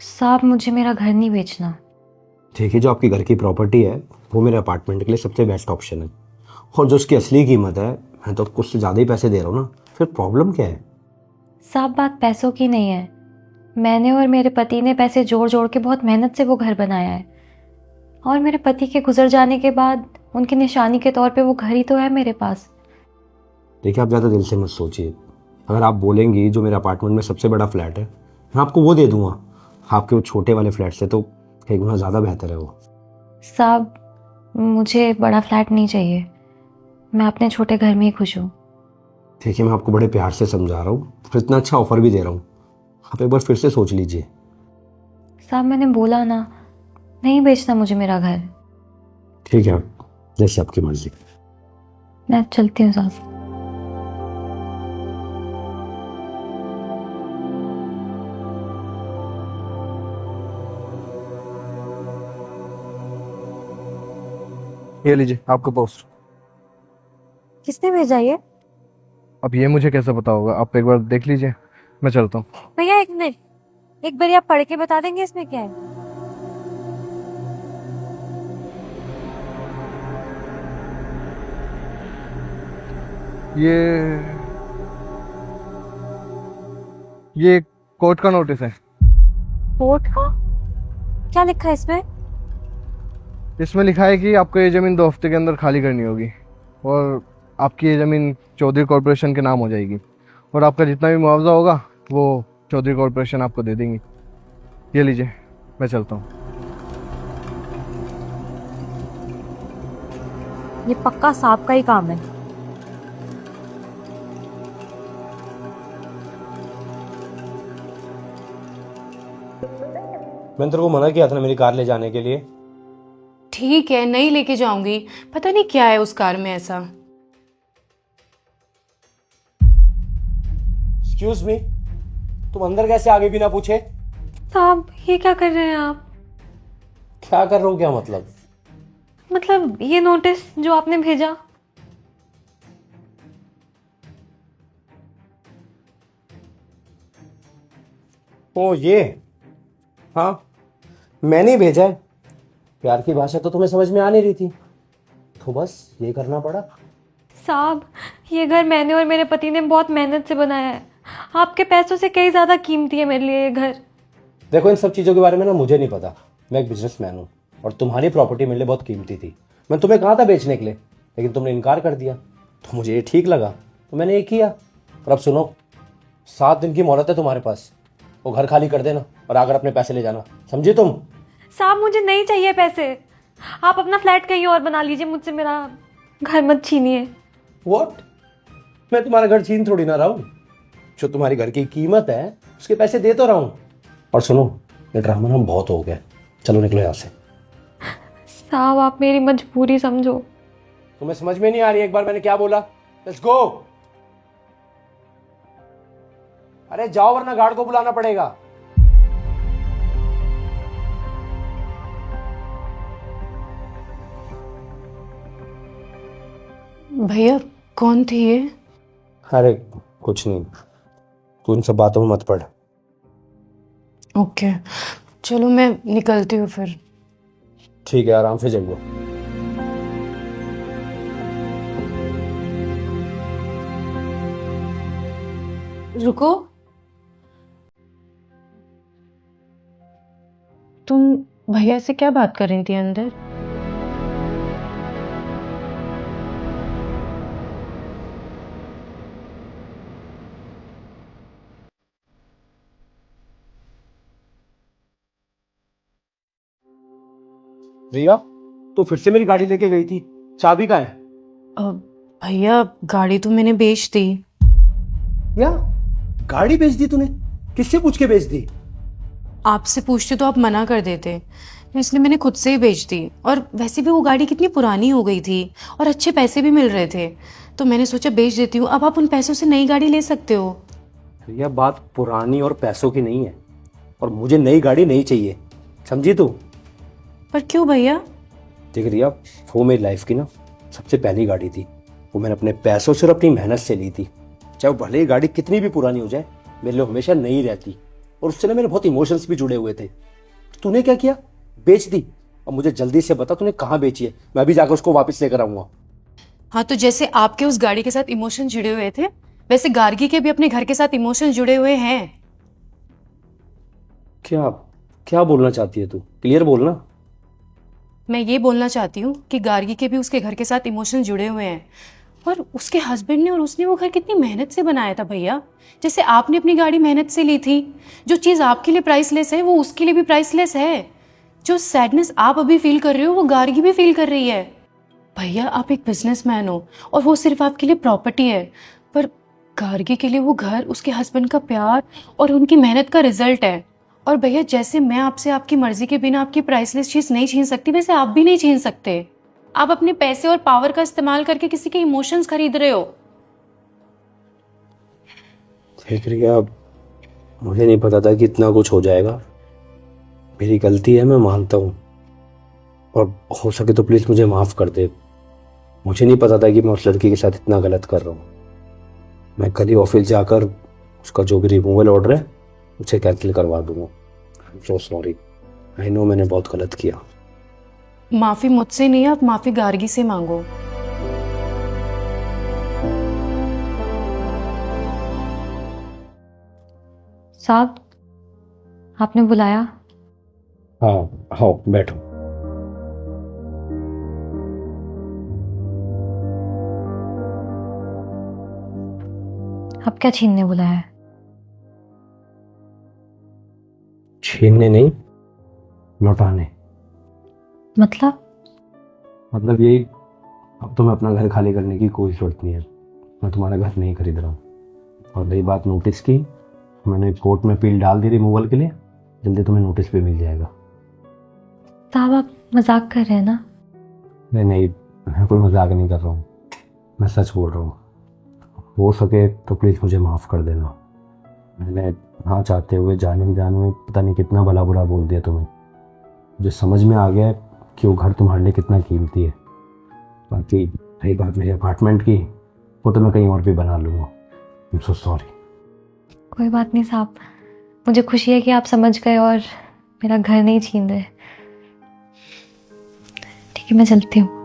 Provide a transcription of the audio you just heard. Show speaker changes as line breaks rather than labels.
साहब मुझे मेरा घर नहीं बेचना।
देखिए, जो आपकी घर की प्रॉपर्टी है वो मेरे अपार्टमेंट के लिए सबसे बेस्ट ऑप्शन है। और जो उसकी असली कीमत है, मैं तो आपको उससे ज़्यादा ही पैसे दे रहा हूँ ना। फिर प्रॉब्लम क्या है?
साहब बात पैसों की नहीं है। मैंने और मेरे पति ने पैसे जोड़ जोड़ के बहुत मेहनत से वो घर बनाया है, और मेरे पति के गुजर जाने के बाद उनकी निशानी के तौर पे वो घर ही तो है मेरे पास।
देखिए, आप ज़्यादा दिल से मत सोचिए। अगर आप बोलेंगी जो मेरे अपार्टमेंट में सबसे बड़ा फ्लैट है, मैं आपको वो दे दूंगा। आपके वो छोटे वाले फ्लैट से तो कई गुना ज़्यादा बेहतर है वो।
साहब मुझे बड़ा फ्लैट नहीं चाहिए, मैं अपने छोटे घर में ही खुश हूँ।
देखिए, मैं आपको बड़े प्यार से समझा रहा हूँ, फिर इतना अच्छा ऑफर भी दे रहा हूँ। आप एक बार फिर से सोच लीजिए।
साहब मैंने बोला ना, नहीं बेचना मुझे मेरा घर।
ठीक है, जैसे आपकी मर्जी।
मैं चलती हूँ साहब।
ये लीजिए आपका पोस्ट।
किसने भेजा ये?
अब ये मुझे कैसे पता होगा, आप एक बार देख लीजिए। मैं चलता हूँ।
भैया एक मिनट, एक बार आप पढ़ के बता देंगे इसमें क्या है?
ये कोर्ट का नोटिस है।
कोर्ट का? क्या लिखा है इसमें?
इसमें लिखा है कि आपको ये ज़मीन 2 हफ्ते के अंदर खाली करनी होगी, और आपकी ये ज़मीन चौधरी कॉरपोरेशन के नाम हो जाएगी, और आपका जितना भी मुआवजा होगा वो चौधरी कॉरपोरेशन आपको दे देंगी। ये लीजिए, मैं चलता हूँ।
ये पक्का सांप का ही काम है।
मैंने तेरे को मना किया था ना मेरी कार ले जाने के लिए।
ठीक है, नहीं लेके जाऊंगी। पता नहीं क्या है उस कार में ऐसा।
एक्सक्यूज मी, तुम अंदर कैसे आगे बिना पूछे?
साहब ये क्या कर रहे हैं आप?
क्या कर रहा हूँ? क्या मतलब
ये नोटिस जो आपने भेजा।
ओ ये, हाँ मैंने ही भेजा है। प्यार की भाषा तो तुम्हें समझ में आ नहीं रही थी, तो बस ये करना पड़ा।
साहब ये घर मैंने और मेरे पति ने बहुत मेहनत से बनाया है, आपके पैसों से कई ज्यादा कीमती है मेरे लिए ये घर।
देखो, इन सब चीज़ों के बारे में ना मुझे नहीं पता। मैं एक बिजनेसमैन हूँ, और तुम्हारी प्रॉपर्टी मेरे लिए बहुत कीमती थी। मैं तुम्हें कहा था बेचने के लिए, लेकिन तुमने इनकार कर दिया, तो मुझे ये ठीक लगा, तो मैंने ये किया। और अब सुनो, 7 दिन की मोहलत है तुम्हारे पास। वो घर खाली कर देना और आकर अपने पैसे ले जाना, समझी तुम?
साहब मुझे नहीं चाहिए पैसे, आप अपना फ्लैट कहीं और बना लीजिए, मुझसे मेरा घर मत छीनिए।
व्हाट? मैं तुम्हारा घर छीन थोड़ी ना रहा हूँ। जो तुम्हारे घर की कीमत है उसके पैसे दे तो रहा हूँ। और सुनो, ये ड्रामा ना बहुत हो गया, चलो निकलो यहाँ से।
साहब आप मेरी मजबूरी समझो।
तुम्हें समझ में नहीं आ रही एक बार मैंने क्या बोला? Let's go. अरे जाओ, वरना गार्ड को बुलाना पड़ेगा।
भैया कौन थी ये?
अरे कुछ नहीं, तू इन सब बातों में मत पड़।
ओके, चलो मैं निकलती हूँ फिर।
ठीक है, आराम से जाइए।
रुको, तुम भैया से क्या बात कर रही थी अंदर?
रिया, तू फिर से मेरी गाड़ी लेके गई थी, चाबी कहाँ है?
भैया गाड़ी तो मैंने बेच दी।
या गाड़ी बेच दी तूने? किससे पूछ के बेच दी?
आपसे पूछते तो आप मना कर देते, इसलिए मैंने खुद से ही बेच दी। और वैसे भी वो गाड़ी कितनी पुरानी हो गई थी और अच्छे पैसे भी मिल रहे थे, तो मैंने सोचा बेच देती हूँ। अब आप उन पैसों से नई गाड़ी ले सकते हो।
रिया, बात पुरानी और पैसों की नहीं है, और मुझे नई गाड़ी नहीं चाहिए, समझी तू?
पर क्यों भैया?
देख रिया, वो मेरी लाइफ की ना सबसे पहली गाड़ी थी। वो मैंने अपने पैसों से और अपनी मेहनत से ली थी। चाहे वो भले ही गाड़ी कितनी भी पुरानी हो जाए, मेरे लिए हमेशा नई रहती। और उससे ना मेरे बहुत इमोशंस भी जुड़े हुए थे। तूने क्या किया? बेच दी। अब मुझे जल्दी से बता तूने कहाँ बेची है, मैं भी जाकर उसको वापस लेकर आऊंगा।
हाँ, तो जैसे आपके उस गाड़ी के साथ इमोशन जुड़े हुए थे, वैसे गार्गी के भी अपने घर के साथ इमोशन जुड़े हुए हैं।
क्या क्या बोलना चाहती है तू? क्लियर बोलना।
मैं ये बोलना चाहती हूँ कि गार्गी के भी उसके घर के साथ इमोशन जुड़े हुए हैं। और उसके हस्बैंड ने और उसने वो घर कितनी मेहनत से बनाया था भैया। जैसे आपने अपनी गाड़ी मेहनत से ली थी, जो चीज़ आपके लिए प्राइसलेस है वो उसके लिए भी प्राइसलेस है। जो सैडनेस आप अभी फील कर रहे हो वो गार्गी भी फील कर रही है। भैया, आप एक बिजनेसमैन हो और वो सिर्फ आपके लिए प्रॉपर्टी है, पर गार्गी के लिए वो घर उसके हस्बैंड का प्यार और उनकी मेहनत का रिजल्ट है। और भैया, जैसे मैं आपसे आपकी मर्जी के बिना आपकी प्राइसलेस चीज नहीं छीन सकती, वैसे आप भी नहीं छीन सकते। आप अपने पैसे और पावर का इस्तेमाल करके किसी के इमोशंस खरीद रहे हो।
देख रही है, अब मुझे नहीं पता था कि इतना कुछ हो जाएगा। मेरी गलती है, मैं मानता हूँ, और हो सके तो प्लीज़ मुझे माफ़ कर दे। मुझे नहीं पता था कि मैं उस लड़की के साथ इतना गलत कर रहा हूँ। मैं कल ही ऑफिस जाकर उसका जो भी रिमूवल ऑर्डर है उसे कैंसिल करवा दूंगा। I am so sorry, I know मैंने बहुत गलत किया।
माफी मुझसे नहीं, आप माफी गार्गी से मांगो।
साहब, आपने बुलाया?
हाँ हाँ, बैठो।
अब क्या छीनने बुलाया है?
छीनने नहीं, लौटाने। मतलब यही, अब तुम्हें अपना घर खाली करने की कोई जरूरत नहीं है। मैं तुम्हारा घर नहीं खरीद रहा हूँ। और रही बात नोटिस की, मैंने कोर्ट में अपील डाल दी रिमूवल के लिए। जल्दी तुम्हें नोटिस भी मिल जाएगा।
साहब, आप मजाक कर रहे हैं ना?
नहीं नहीं, मैं कोई मजाक नहीं कर रहा हूँ, मैं सच बोल रहा हूँ। हो सके तो प्लीज़ मुझे माफ़ कर देना। मैंने हाँ चाहते हुए जाने अनजाने में पता नहीं कितना भला बुरा बोल दिया तुम्हें। मुझे समझ में आ गया कि वो घर तुम्हारे लिए कितना कीमती है। बाकी रही बात मेरे अपार्टमेंट की, वो तो मैं कहीं और भी बना लूँगा। I am so sorry.
कोई बात नहीं साहब, मुझे खुशी है कि आप समझ गए और मेरा घर नहीं छीन रहे। ठीक है, मैं चलती हूँ।